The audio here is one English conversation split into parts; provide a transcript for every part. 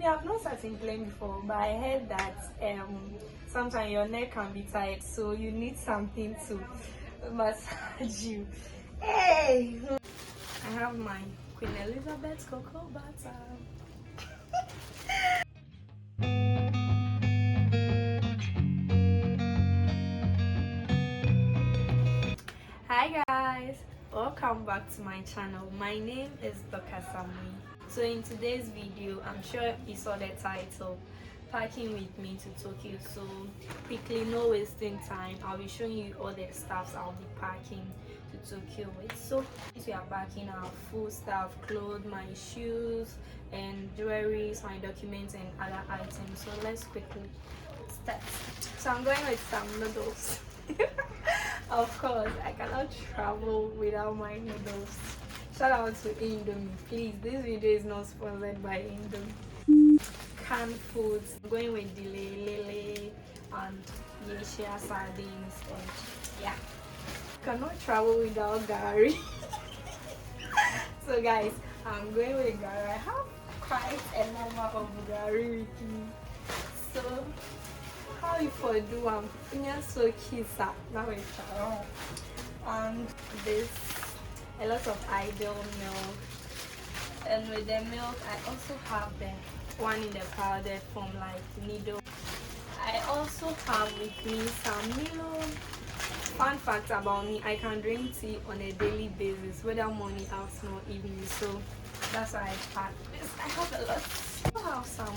I've not sat in plane before, but I heard that sometimes your neck can be tight, so you need something to massage you. Hey, I have my Queen Elizabeth cocoa butter. Hi guys, welcome back to my channel. My name is Dr. Samui. So in today's video, I'm sure you saw the title, packing with me to Tokyo. So quickly, no wasting time, I'll be showing you all the stuffs I'll be packing to Tokyo with. So we are packing our full stuff, clothes, my shoes and jewelry, my documents and other items. So let's quickly start. So I'm going with some noodles. Of course, I cannot travel without my noodles. Shout out to Indomie. Please, this video is not sponsored by Indomie. Canned foods. I'm going with lele and Yesia sardines and yeah. Cannot travel without gari. So guys, I'm going with gari. I have quite a number of gari with me. So how you for do so kisa now it's and this a lot of ideal milk, and with the milk I also have the one in the powdered form like needle. I also have with me some milk. Fun fact about me, I can drink tea on a daily basis, whether morning, afternoon or evening, so that's why I pack this. I have a lot. I have some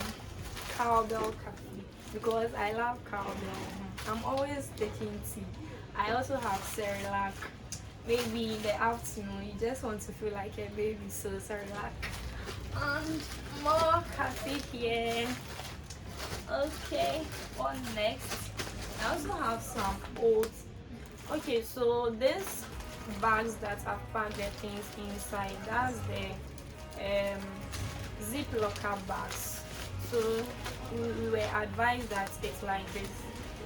cowbell coffee because I love cowbell. I'm always taking tea. I also have Cerelac. Maybe in the afternoon you just want to feel like a baby, so Cerelac. And more coffee here. Okay, what next? I also have some oats. Okay, so these bags that I've packed the things inside, that's the Ziploc bags. So we were advised that it's like this.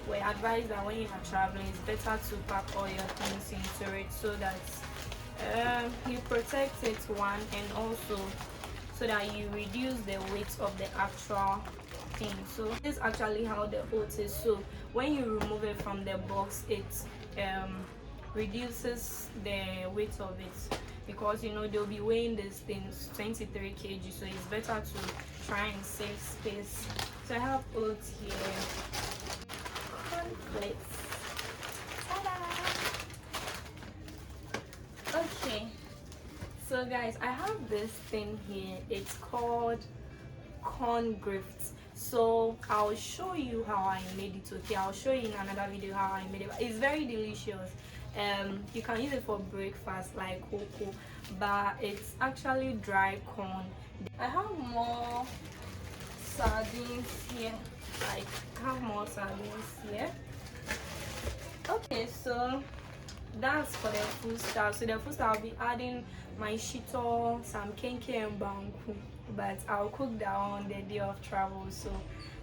We're advised that when you are traveling, it's better to pack all your things into it so that you protect it, one, and also so that you reduce the weight of the actual thing. So this is actually how the oat is. So when you remove it from the box, it reduces the weight of it, because you know they'll be weighing these things 23 kg, so it's better to try and save space. So I have oats here, cornflakes. Ta-da! Okay, so guys, I have this thing here. It's called corn grits. So I'll show you how I made it. Okay, I'll show you in another video how I made it. It's very delicious. You can use it for breakfast like cocoa, but it's actually dry corn. I have more sardines here. Like, I have more sardines here. Okay, so that's for the food stuff. So the food stuff, I'll be adding my shito, some kenke and banku, but I'll cook that on the day of travel, so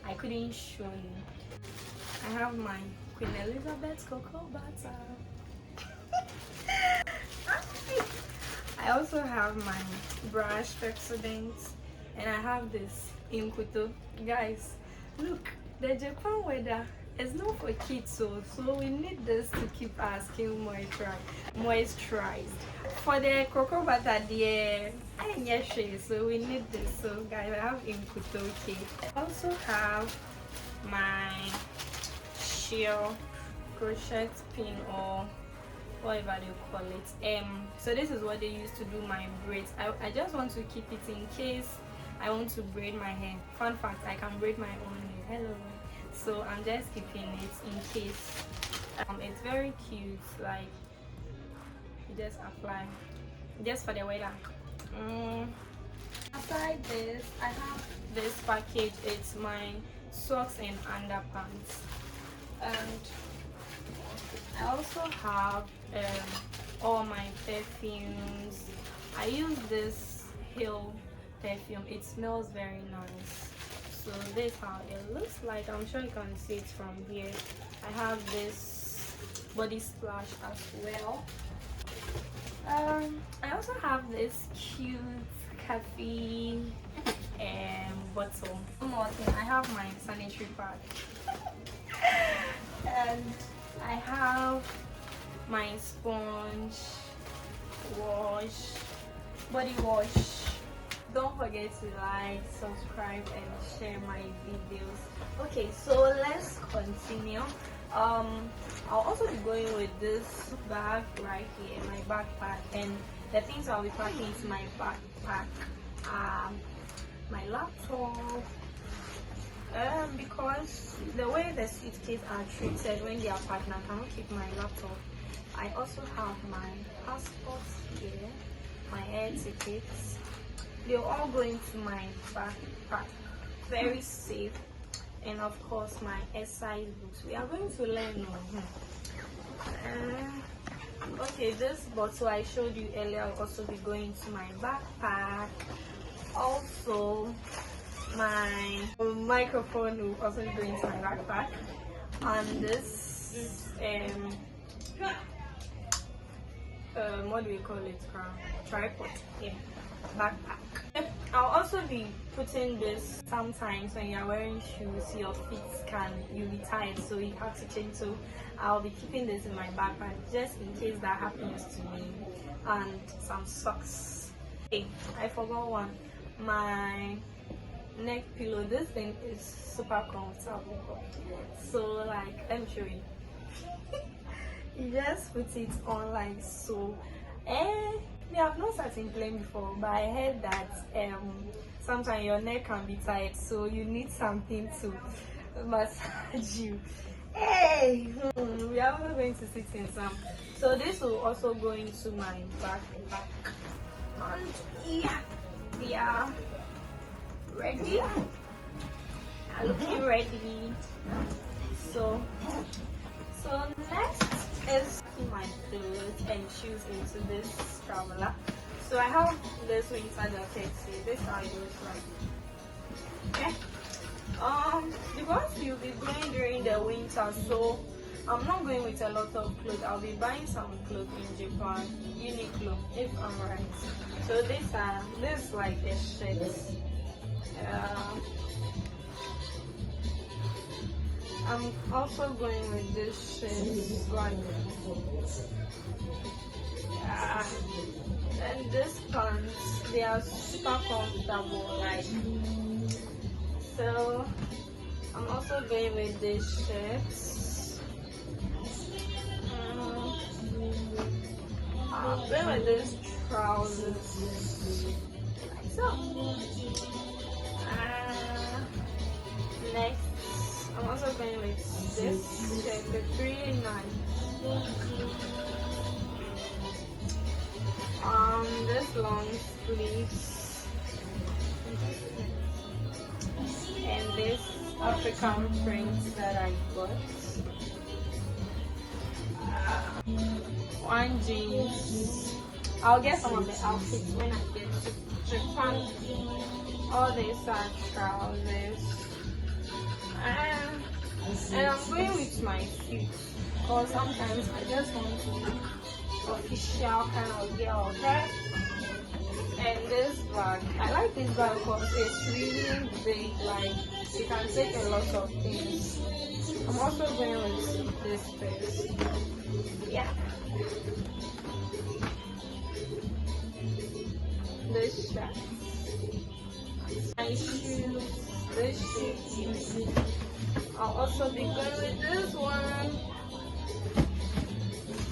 I couldn't show you. I have my Queen Elizabeth cocoa butter. I also have my brush Pepsodent, and I have this Inkuto. Guys, look, the Japan weather is not for kids, so we need this to keep our skin moisturized. For the cocoa butter, so we need this. So guys, I have Inkuto. Okay, I also have my sheer crochet pin, or whatever they call it. So this is what they used to do my braids. I just want to keep it in case I want to braid my hair. Fun fact, I can braid my own hair. Hello. So I'm just keeping it in case. It's very cute, like you just apply just for the weather. Aside this, I have this package. It's my socks and underpants, and I also have all my perfumes. I use this Hill perfume. It smells very nice. So this is how it looks like. I'm sure you can see it from here. I have this body splash as well. I also have this cute caffeine bottle. One more thing, I have my sanitary pad and I have my sponge, wash, body wash. Don't forget to like, subscribe and share my videos. Okay, so let's continue. I'll also be going with this bag right here, my backpack, and the things I'll be packing into my backpack, my laptop, because the way the suitcase are treated when they are packed, I cannot keep my laptop. I also have my passport here, my air tickets. They're all going to my backpack, very safe. And of course my exercise books. We are going to learn. Okay, this bottle I showed you earlier will also be going to my backpack. Also, my microphone will also be going to my backpack. And this what do we call it? Tripod. Yeah, backpack. I'll also be putting this sometimes when you're wearing shoes, your feet you'll be tired, so you have to change. So I'll be keeping this in my backpack just in case that happens to me. And some socks. Okay, I forgot one. My neck pillow. This thing is super comfortable. So like, let me show you. You just put it on like so. Yeah, I've not started playing before, but I heard that sometimes your neck can be tight, so you need something to massage you. Hey, we are also going to sit in some. So this will also go into my backpack. And yeah, we are ready. I'm looking ready. So next is my clothes and shoes into this traveler. So I have this winter jacket here. This is how it looks like. Okay. Because you'll be going during the winter, so I'm not going with a lot of clothes. I'll be buying some clothes in Japan, Uniqlo, if I'm right. So this is like a shirt. I'm also going with this shirt, like, and this pants, they are super comfortable, like, so I'm also going with this shirt. I'm going with this trousers, like so. Next, I'm also going with this shirt, it's really nice. This long sleeves and this African print that I got. One jeans. I'll get some of the outfits when I get to Japan. All these are trousers. And I'm going with my suit because sometimes I just want to look official kind of girl, okay? And this bag, I like this bag because it's really big, like you can take a lot of things. I'm also going with this purse. Yeah. This shirt. My shoes. This shoes. I'll also be going with this one.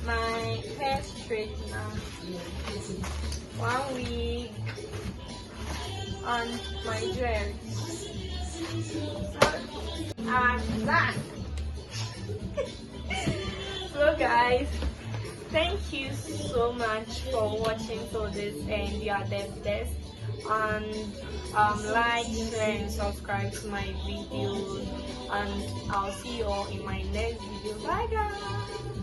My hair straightener, one wig, and my jewelry. I'm done. So guys, thank you so much for watching till this end. You are the best. And like, share and subscribe to my videos, and I'll see you all in my next video. Bye guys.